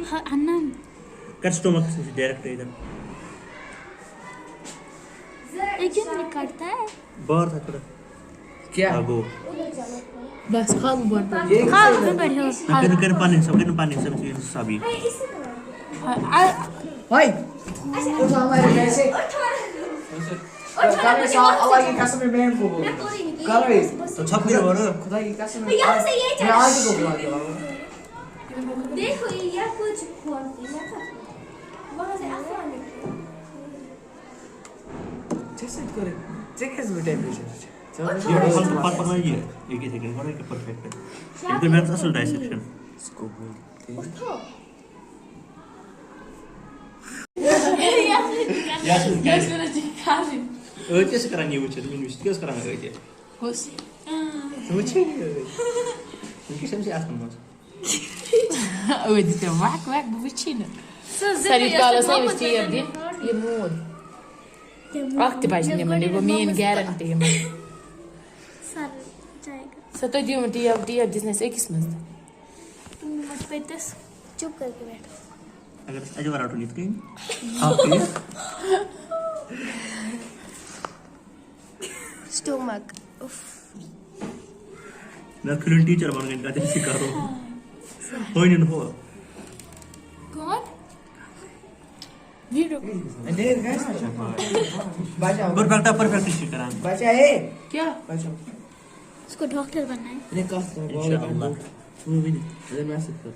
हाँ अन्ना कर स्टोमक से डायरेक्ट इधर एक क्यों नहीं काटता है बाहर था थोड़ा क्या आगो बस खाओ बोल हाँ उसमें बैठे हो कर पानी सब चीज सभी भाई उठा हमारे पैसे कल में साथ अल्लाह की कसम में बहन को बोल कल में तो छप गिरा बोलो खुदा की कसम में यहाँ से ये मैं आज को बुला के देखो ये कुछ खोलती है वहाँ से आसमान निकले जैसे करे चेक इज में टेंपरेचर ये फल तो पार पर ये एक ही सेकंड और एक परफेक्ट है एकदम मैं असल डाइसेक्शन इसको बोलते कैसे कराएंगे वो चीज इन्वेस्ट कैसे कराएंगे ये होस मुझे इनकी समझ आसान मत ओए दिते वाक बुचिन सरी काला से स्टीयर दे ये मोड आखते बाज ने मंडे वो मेन गारंटी है सर जाएगा सतो दियो मटी अब डी बिजनेस एक किस्म से तुम मत बैठे चुप करके बैठो अगर आज वाला तो नहीं कहीं आपके स्टोमक मैं खुलन टीचर बन गया क्या सिखा रहा हूँ हो नहीं हो कौन वीडियो अंदर गाइस बचाओ परफेक्ट इसी करा बचा है क्या बचाओ उसको डॉक्टर बनना है ने कहा इंशाल्लाह वो भी नहीं इधर मैसेज कर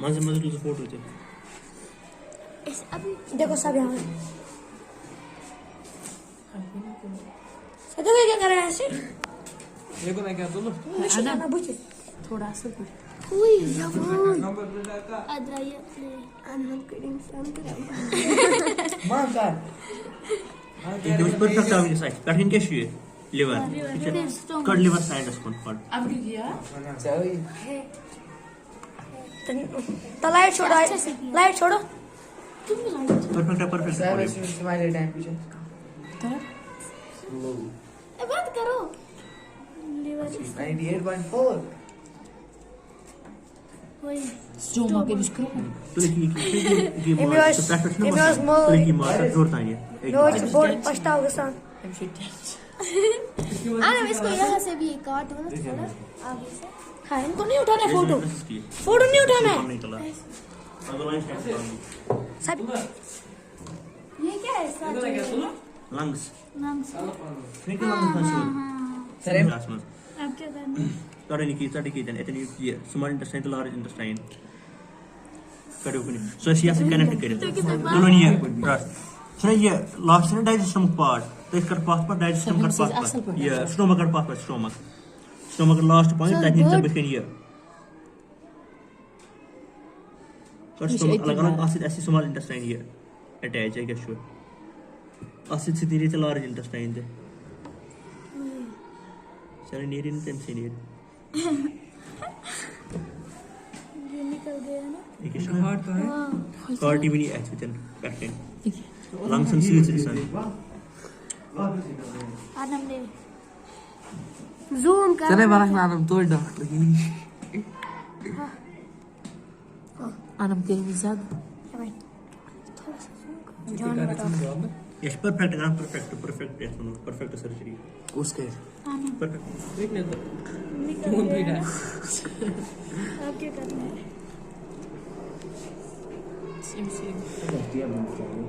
मजे तो फोटो थे ऐसे अभी देखो सब यहाँ सजो क्या कर रहा है ऐसे देखो ना क्या तुम ना बुझे थोड़ा सा हुई जवान अदराया ने अनहम करेंगे सम करा मान का एकदम परफेक्ट आ गया साइड कठिन क्या शुए liver cut liver side spoon cut अब किया चलो लाइट छोड़ो लाइट छोड़ो तुम भी लाइट परफेक्ट स्माइल टाइम पीछे बंद करो लीवर 98.4 वही स्टोमक के बिस्कुट तो ये मार जोड़ता है ये रोज बोल पछताओगे सान आना इसको यहाँ से भी काट दो ना थोड़ा आगे से हाँ इनको नहीं उठाना है फोटो नहीं उठाना है सब ये क्या है लंग्स लंग्स नहीं कि लंग्स ना सर अब क्या करना तोड़े नहीं की जन इतनी ये स्मॉल इंटेस्टाइन तो लार्ज इंटेस्टाइन करो कोनी सो ऐसे यहाँ से कनेक्ट करें तो नहीं है ट्रस्ट सो ये लास्ट है डाइजेशन पार्ट तो इसका पास पर डाइजेशन का पास पर ये स्टोमक का पास पर स्टोमक लास्ट पॉइंट दैट नीचे बिटवीन ये तो स्टोमक अलग आसिड ऐसे स्मॉल इंटेस्टाइन ये अटैच है क्या शो आसिड से धीरे से लार्ज इंटेस्टाइन दे चलो नीर इन टेंशन नीर ये निकल गया ना एक हार्ट का है कार्टी भी नहीं ऐसे चल पैकेट लंग्स एंड सील्स इसन आनम ने जूम कर चले बारह आनम तो डॉक्टर की आनम तेरी मिजाज यस परफेक्ट है सुनो परफेक्ट सर्जरी उसके परफेक्ट देखने तो निकल गया अब क्या करना है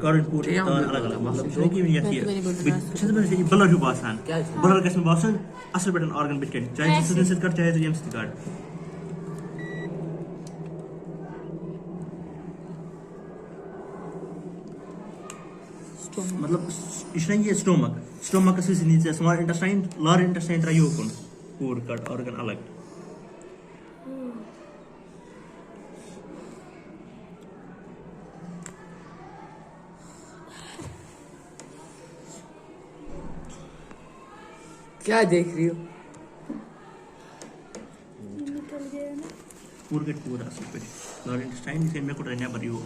करंट पूरे अलग मतलब जो कि ये छे में से ब्लड जो बासान ब्लड कैसे बासान असल बटन ऑर्गन बिट चाहे सिस्टम कर चाहे एमस कार्ड मतलब इसने ये स्टोमक से नीचे स्मॉल इंटेस्टाइन लार्ज इंटेस्टाइन तरह योकन पूर कट ऑर्गन अलग क्या देख रही हो निकल गया ना पूर कट पूरा सब कुछ लार्ज इंटेस्टाइन इसे मैं को रहना पड़ी हो